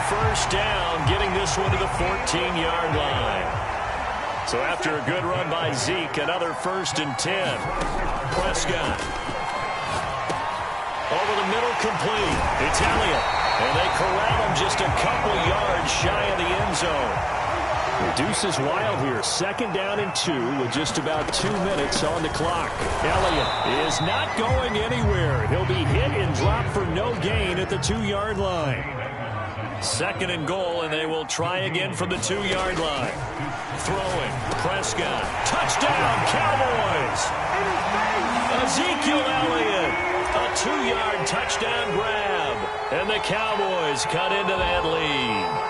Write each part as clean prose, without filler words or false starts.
first down, getting this one to the 14-yard line. So after a good run by Zeke, another 1st and 10. Prescott. Over the middle, complete. It's Elliott. And they corral him just a couple yards shy of the end zone. The deuce is wild here. 2nd down and 2 with just about 2 minutes on the clock. Elliott is not going anywhere. He'll be hit and dropped for no gain at the 2-yard line. 2nd and goal, and they will try again from the 2-yard line. Throwing. Prescott. Touchdown, Cowboys! Ezekiel Elliott. A 2-yard touchdown grab. And the Cowboys cut into that lead.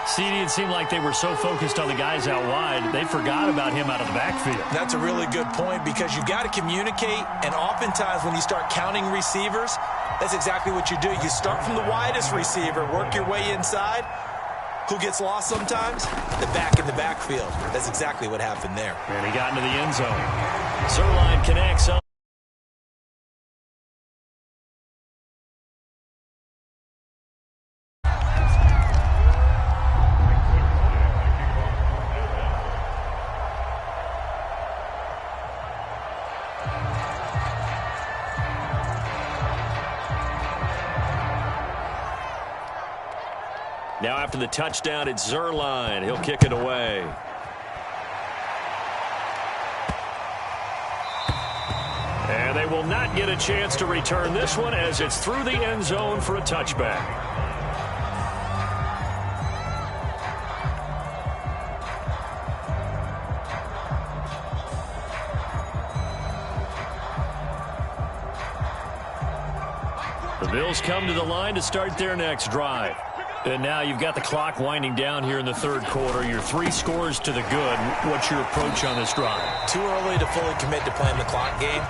CD, it seemed like they were so focused on the guys out wide, they forgot about him out of the backfield. That's a really good point because you got to communicate, and oftentimes when you start counting receivers, that's exactly what you do. You start from the widest receiver, work your way inside. Who gets lost sometimes? The back in the backfield. That's exactly what happened there. And he got into the end zone. Zerline connects on. Now after the touchdown, it's Zerline. He'll kick it away. And they will not get a chance to return this one as it's through the end zone for a touchback. The Bills come to the line to start their next drive. And now you've got the clock winding down here in the 3rd quarter. You're 3 scores to the good. What's your approach on this drive? Too early to fully commit to playing the clock game.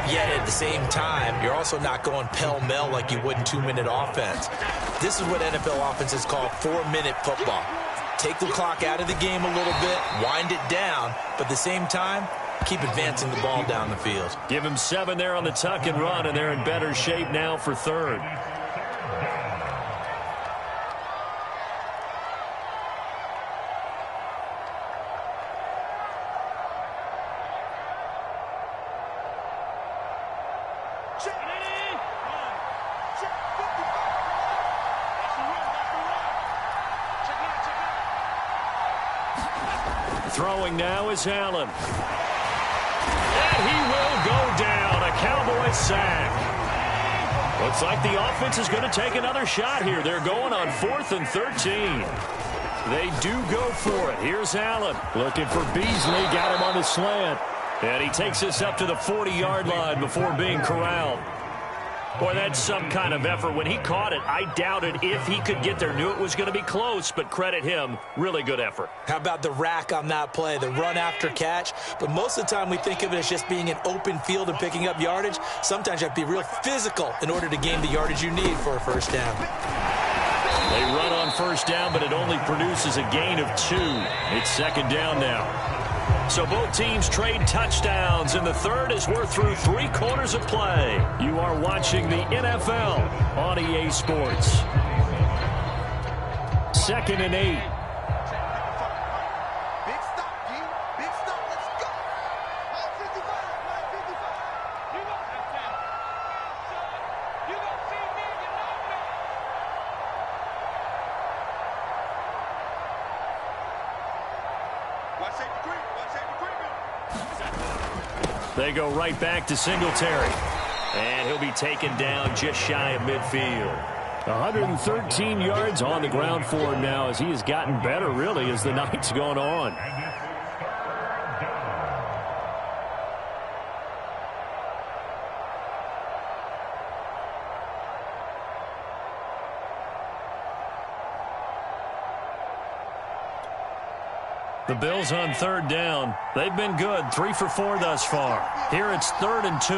Yet at the same time, you're also not going pell-mell like you would in 2-minute offense. This is what NFL offenses call 4-minute football. Take the clock out of the game a little bit, wind it down, but at the same time, keep advancing the ball down the field. Give him 7 there on the tuck and run, and they're in better shape now for 3rd. Throwing now is Allen. And he will go down. A Cowboy sack. Looks like the offense is going to take another shot here. They're going on 4th and 13. They do go for it. Here's Allen. Looking for Beasley. Got him on the slant. And he takes this up to the 40-yard line before being corralled. Boy, that's some kind of effort. When he caught it, I doubted if he could get there. Knew it was going to be close, but credit him. Really good effort. How about the rack on that play, the run after catch? But most of the time we think of it as just being an open field and picking up yardage. Sometimes you have to be real physical in order to gain the yardage you need for a 1st down. They run on 1st down, but it only produces a gain of 2. It's 2nd down now. So both teams trade touchdowns, and the 3rd as we're through 3 quarters of play. You are watching the NFL on EA Sports. 2nd and 8. Big stop, G. Big stop. Let's go. 55. You gonna see me, you know me. Watch safety creep. They go right back to Singletary. And he'll be taken down just shy of midfield. 113 yards on the ground for him now as he has gotten better, really, as the night's gone on. The Bills on 3rd down. They've been good. 3 for 4 thus far. Here it's 3rd and 2.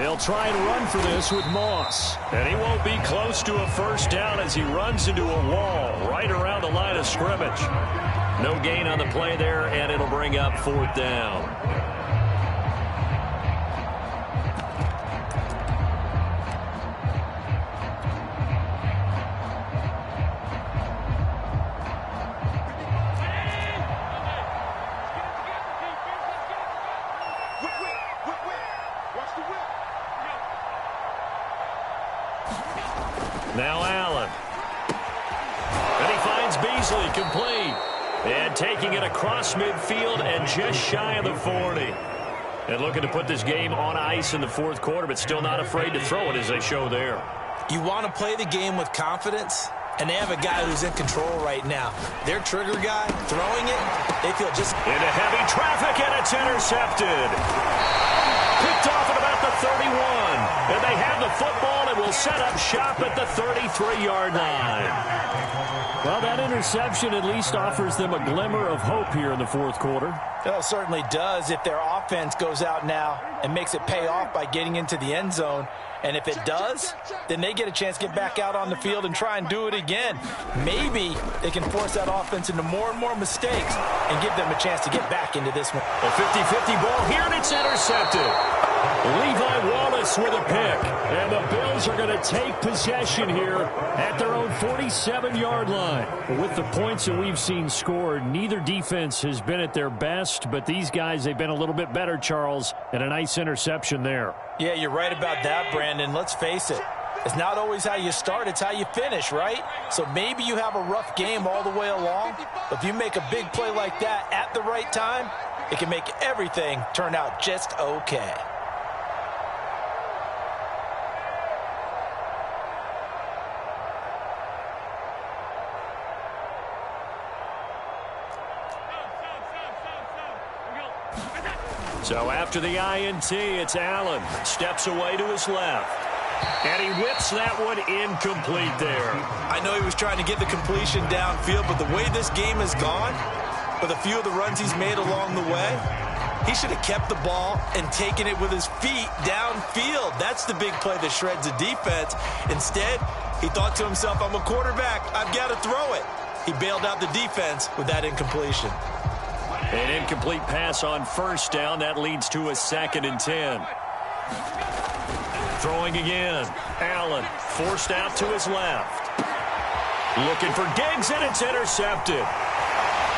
They'll try and run for this with Moss. And he won't be close to a 1st down as he runs into a wall right around the line of scrimmage. No gain on the play there, and it'll bring up 4th down. Now Allen. And he finds Beasley complete. And taking it across midfield and just shy of the 40. And looking to put this game on ice in the 4th quarter, but still not afraid to throw it as they show there. You want to play the game with confidence, and they have a guy who's in control right now. Their trigger guy throwing it, they feel just... Into heavy traffic, and it's intercepted. Picked off at about the 31. And they have the football and will set up shop at the 33-yard line. Well, that interception at least offers them a glimmer of hope here in the 4th quarter. Well, it certainly does if their offense goes out now and makes it pay off by getting into the end zone. And if it does, then they get a chance to get back out on the field and try and do it again. Maybe they can force that offense into more and more mistakes and give them a chance to get back into this one. A 50-50 ball here, and it's intercepted. Levi Wallace with a pick. And the Bills are going to take possession here at their own 47-yard line. With the points that we've seen scored, neither defense has been at their best, but these guys, they've been a little bit better, Charles, and a nice interception there. Yeah, you're right about that, Brandon. Let's face it. It's not always how you start, it's how you finish, right? So maybe you have a rough game all the way along, but if you make a big play like that at the right time, it can make everything turn out just okay. So after the INT, it's Allen. Steps away to his left. And he whips that one incomplete there. I know he was trying to get the completion downfield, but the way this game has gone, with a few of the runs he's made along the way, he should have kept the ball and taken it with his feet downfield. That's the big play that shreds the defense. Instead, he thought to himself, I'm a quarterback. I've got to throw it. He bailed out the defense with that incompletion. An incomplete pass on 1st down. That leads to a 2nd and 10. Throwing again. Allen forced out to his left. Looking for Diggs, and it's intercepted.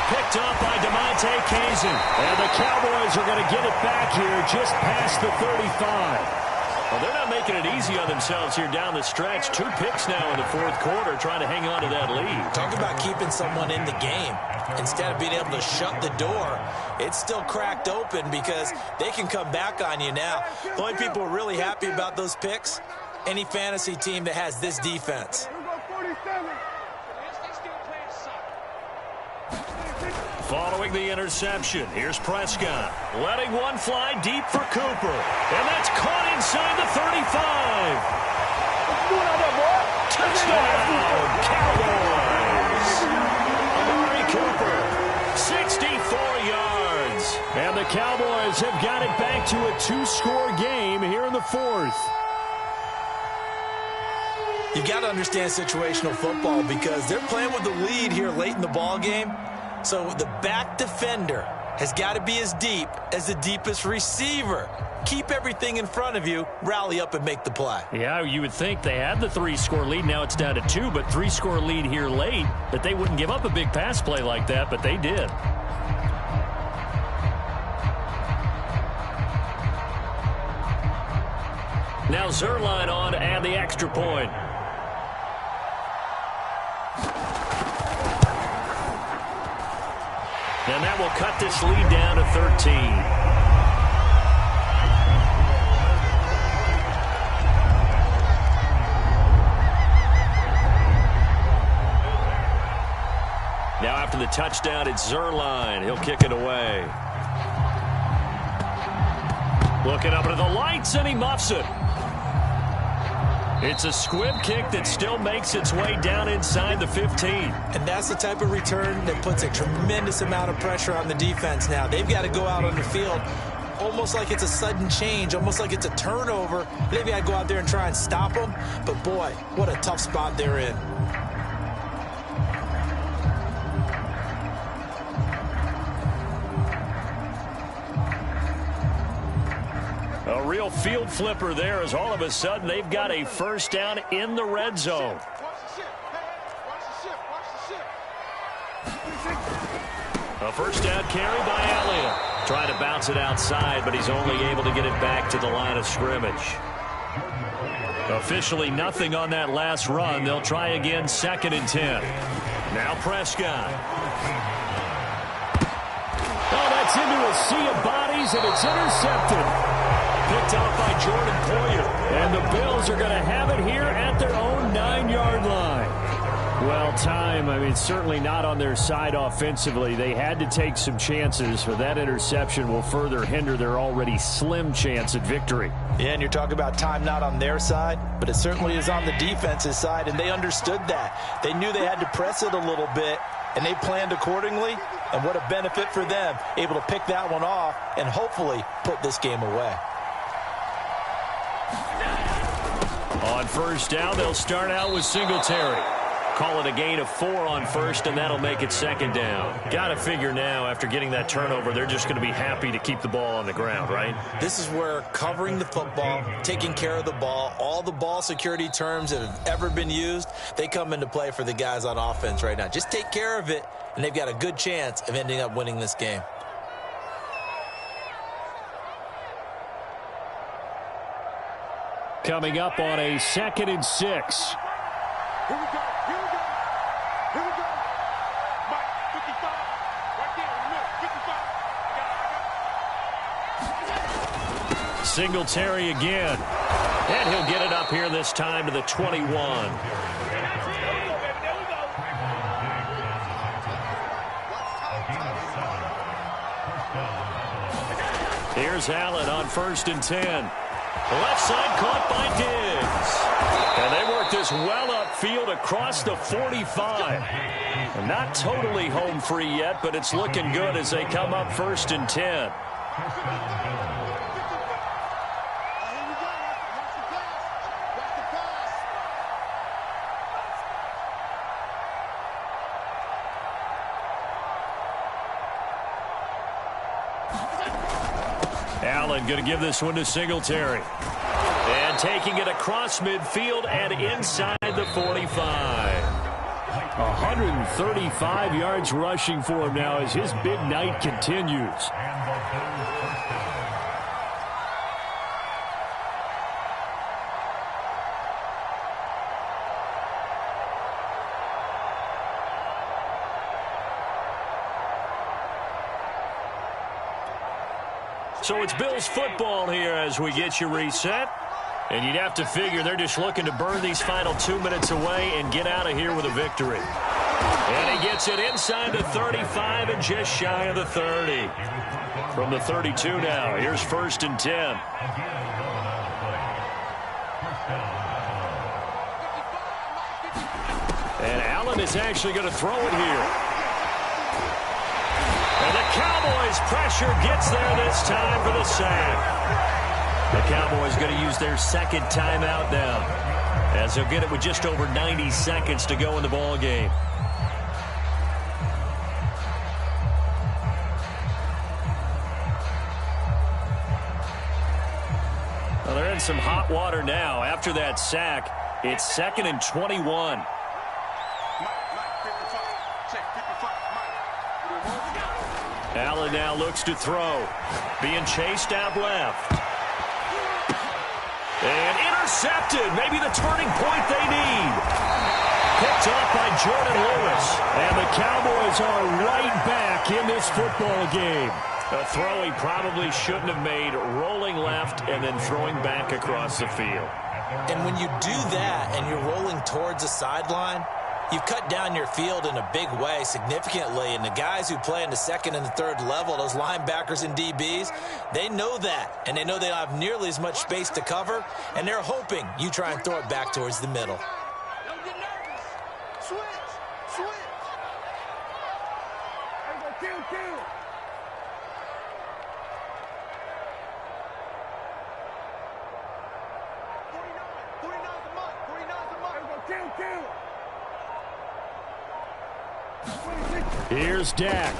Picked up by DeMonte Kazin. And the Cowboys are going to get it back here just past the 35. Well, they're not making it easy on themselves here down the stretch. 2 picks now in the 4th quarter, trying to hang on to that lead. Talk about keeping someone in the game. Instead of being able to shut the door, it's still cracked open because they can come back on you now. The only people who are really happy about those picks, any fantasy team that has this defense. Following the interception, here's Prescott. Letting one fly deep for Cooper. And that's caught inside the 35. Touchdown, Cowboys. Amari Cooper, 64 yards. And the Cowboys have got it back to a 2-score game here in the 4th. You've got to understand situational football because they're playing with the lead here late in the ball game. So the back defender has got to be as deep as the deepest receiver. Keep everything in front of you, rally up and make the play. Yeah, you would think they had the 3-score lead. Now it's down to 2, but 3-score lead here late, that they wouldn't give up a big pass play like that, but they did. Now Zerline on to add the extra point. And that will cut this lead down to 13. Now after the touchdown, it's Zerline. He'll kick it away. Looking up into the lights, and he muffs it. It's a squib kick that still makes its way down inside the 15. And that's the type of return that puts a tremendous amount of pressure on the defense now. They've got to go out on the field almost like it's a sudden change, almost like it's a turnover. They've got to go out there and try and stop them. But, boy, what a tough spot they're in. real field flipper there as all of a sudden they've got a first down in the red zone. A first down carry by Elliott. Trying to bounce it outside, but he's only able to get it back to the line of scrimmage. Officially nothing on that last run. They'll try again, 2nd and 10. Now Prescott. Oh, that's into a sea of bodies, and it's intercepted. Picked off by Jordan Poyer. And the Bills are going to have it here at their own 9-yard line. Well, certainly not on their side offensively. They had to take some chances, but that interception will further hinder their already slim chance at victory. Yeah, and you're talking about time not on their side, but it certainly is on the defense's side, and they understood that. They knew they had to press it a little bit, and they planned accordingly, and what a benefit for them, able to pick that one off and hopefully put this game away. On first down, they'll start out with Singletary. Call it a gain of 4 on first, and that'll make it 2nd down. Got to figure now, after getting that turnover, they're just going to be happy to keep the ball on the ground, right? This is where covering the football, taking care of the ball, all the ball security terms that have ever been used, they come into play for the guys on offense right now. Just take care of it, and they've got a good chance of ending up winning this game. Coming up on a 2nd and 6. Here we go. Here we go. Here we go. Mike, 55. Right there in the middle. 55. Singletary again. And he'll get it up here this time to the 21. Here's Allen on 1st and 10. Left side caught by Diggs. And they work this well upfield across the 45. Not totally home free yet, but it's looking good as they come up 1st and 10. Allen going to give this one to Singletary. And taking it across midfield and inside the 45. 135 yards rushing for him now as his big night continues. So it's Bills football here as we get you reset. And you'd have to figure they're just looking to burn these final 2 minutes away and get out of here with a victory. And he gets it inside the 35 and just shy of the 30. From the 32 now, here's 1st and 10. And Allen is actually going to throw it here. And the Cowboys' pressure gets there this time for the sack. The Cowboys going to use their 2nd timeout now, as they'll get it with just over 90 seconds to go in the ball game. Well, they're in some hot water now. After that sack, it's 2nd and 21. Allen now looks to throw. Being chased out left. And intercepted. Maybe the turning point they need. Picked off by Jordan Lewis. And the Cowboys are right back in this football game. A throw he probably shouldn't have made, rolling left and then throwing back across the field. And when you do that and you're rolling towards the sideline, you've cut down your field in a big way significantly, and the guys who play in the 2nd and the 3rd level, those linebackers and DBs, they know that, and they know they don't have nearly as much space to cover, and they're hoping you try and throw it back towards the middle. Don't get nervous. Switch. Switch. There we go. Kill. 49's the mark. 49's the mark. There we go. Kill. Here's Dak.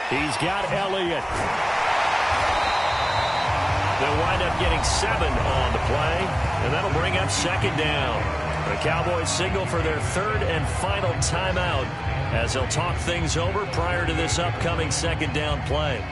He's got Elliott. They'll wind up getting 7 on the play, and that'll bring up second down. The Cowboys signal for their third and final timeout as they'll talk things over prior to this upcoming second down play.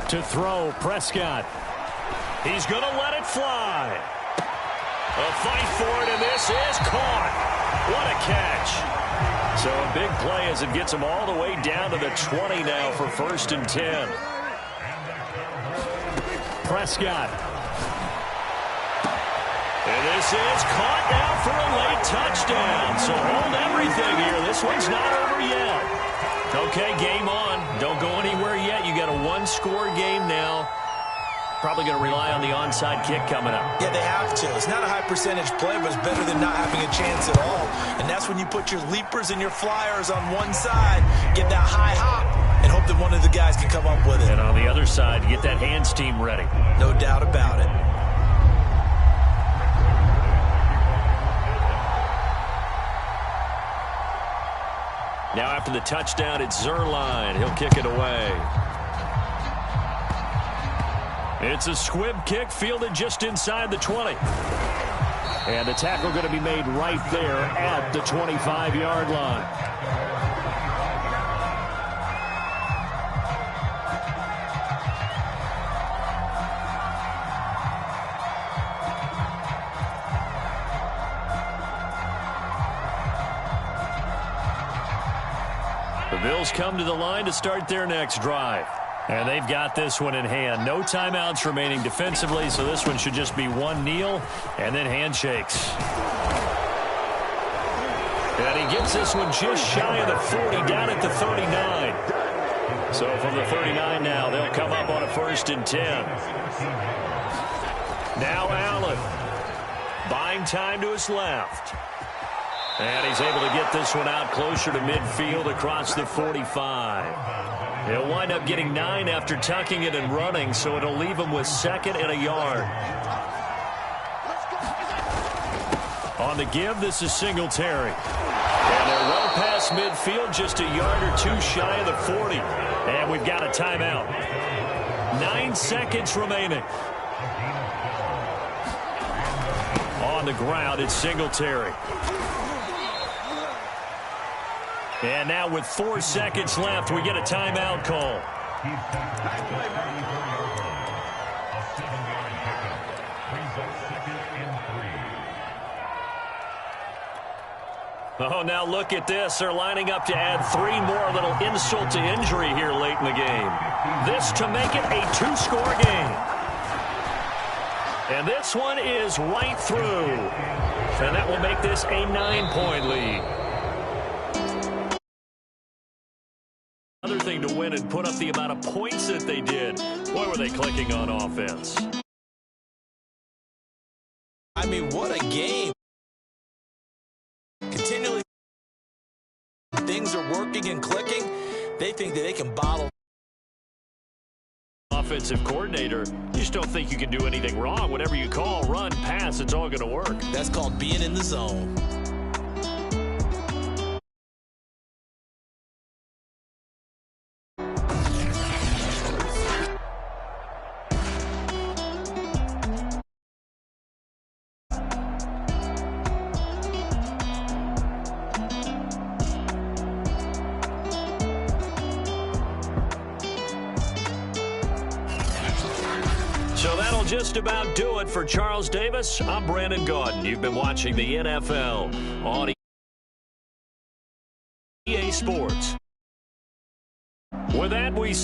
To throw, Prescott. He's going to let it fly. A fight for it, and this is caught. What a catch. So a big play as it gets him all the way down to the 20 now for 1st and 10. Prescott. And this is caught now for a late touchdown. So hold everything here. This one's not over yet. Okay, game on. Don't go anywhere yet. You got a one-score game now. Probably going to rely on the onside kick coming up. Yeah, they have to. It's not a high percentage play, but it's better than not having a chance at all. And that's when you put your leapers and your flyers on one side, get that high hop, and hope that one of the guys can come up with it. And on the other side, get that hands team ready. No doubt about it. Now after the touchdown, it's Zerline. He'll kick it away. It's a squib kick fielded just inside the 20. And the tackle going to be made right there at the 25-yard line. The Bills come to the line to start their next drive. And they've got this one in hand. No timeouts remaining defensively, so this one should just be one kneel and then handshakes. And he gets this one just shy of the 40, down at the 39. So from the 39 now, they'll come up on a 1st and 10. Now Allen. Buying time to his left. And he's able to get this one out closer to midfield across the 45. He'll wind up getting 9 after tucking it and running, so it'll leave him with 2nd and a yard. On the give, this is Singletary. And they're well past midfield, just a yard or 2 shy of the 40. And we've got a timeout. 9 seconds remaining. On the ground, it's Singletary. And now with 4 seconds left, we get a timeout call. Oh, now look at this. They're lining up to add 3 more. A little insult to injury here late in the game. This to make it a 2-score game. And this one is right through. And that will make this a 9-point lead. Another thing to win and put up the amount of points that they did. Boy, were they clicking on offense. I mean, what a game. Continually, things are working and clicking. They think that they can bottle. Offensive coordinator, you just don't think you can do anything wrong. Whatever you call, run, pass, it's all going to work. That's called being in the zone. So that'll just about do it for Charles Davis. I'm Brandon Gaudin. You've been watching the NFL on EA Sports. With that, we...